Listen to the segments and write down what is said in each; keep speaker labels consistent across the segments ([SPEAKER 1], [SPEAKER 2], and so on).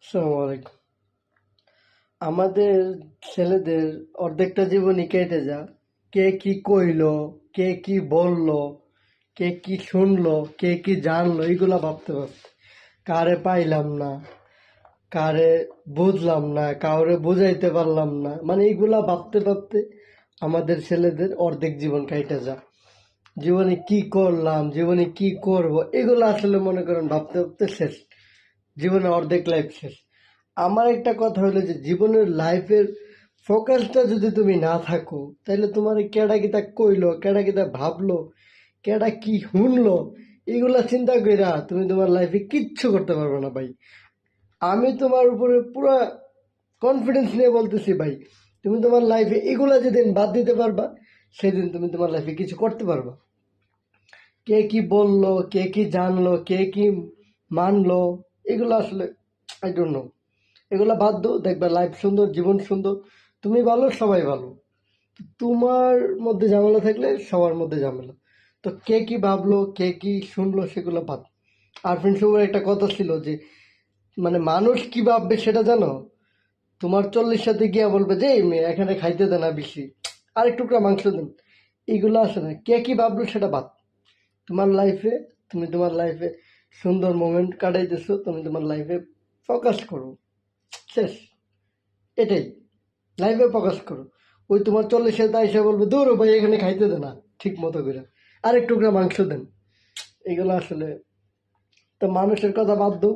[SPEAKER 1] আসসালামু আলাইকুম। আমাদের ছেলেদের অর্ধেকটা জীবনই কেটে যা কে কি কইলো, কে কি বললো, কে কি শুনলো, কে কি জানলো, এগুলা ভাবতে ভাবতে কারে পাইলাম না, কারে বুঝলাম না, কাউরে বুঝাইতে পারলাম না, মানে এইগুলা ভাবতে ভাবতে আমাদের ছেলেদের অর্ধেক জীবন কাইটে যা। জীবনে কি করলাম, জীবনে কি করব, এগুলো আসলে মনে করেন ভাবতে ভাবতে শেষ। জীবনে অর্ধেক লাইফ শেষ। আমার একটা কথা হলো যে জীবনের লাইফের ফোকাসটা যদি তুমি না থাকো, তাহলে তোমার কেডা কিতা কইলো, কেডা কিতা ভাবলো, কেডা কি শুনলো, এগুলা চিন্তা কইরা তুমি তোমার লাইফে কিচ্ছু করতে পারবে না ভাই। আমি তোমার উপরে পুরা কনফিডেন্স নিয়ে বলতেছি ভাই, তুমি তোমার লাইফে এগুলা যেদিন বাদ দিতে পারবা, সেদিন তুমি তোমার লাইফে কিছু করতে পারবা। কে কি বললো, কে কি জানলো, কে কি মানলো, এগুলো আসলে আই ডোন্ট নো। এগুলা বাদ দাও, দেখবে লাইফ সুন্দর, জীবন সুন্দর, তুমি ভালো, সবাই ভালো। তোমার মধ্যে ঝামেলা থাকলে সবার মধ্যে ঝামেলা। তো কে কি ভাবলো, কে কি শুনলো, সেগুলো বাদ। আর ফ্রেন্ড সবার একটা কথা ছিল যে মানে মানুষ কি ভাববে সেটা জানো? তোমার 40 সাথে গিয়া বলবে যে এই মেয়ে এখানে খাইতে দেন না বেশি, আরেক টুকরা মাংস দেন। এগুলো আসে না, কে কি ভাবলো সেটা বাদ। তোমার লাইফে, তুমি তোমার লাইফে সুন্দর মোমেন্ট কাটাইতেছো, তুমি তোমার লাইফে ফোকাস করো, শেষ। এটাই, লাইফে ফোকাস করো। ওই তোমার 40 তা এসে বলবে দৌড়ো ভাই এখানে খাইতে দেন না ঠিক মতো করে, আরেক টুকরা মাংস দেন। এগুলো আসলে, তো মানুষের কথা বাদ দাও,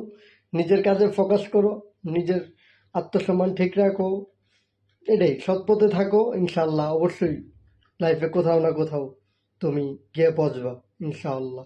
[SPEAKER 1] নিজের কাজে ফোকাস করো, নিজের আত্মসম্মান ঠিক রাখো। এটাই, সৎ পথে থাকো, ইনশাল্লাহ অবশ্যই লাইফে কোথাও না কোথাও তুমি গিয়ে পৌঁছবা, ইনশাআল্লাহ।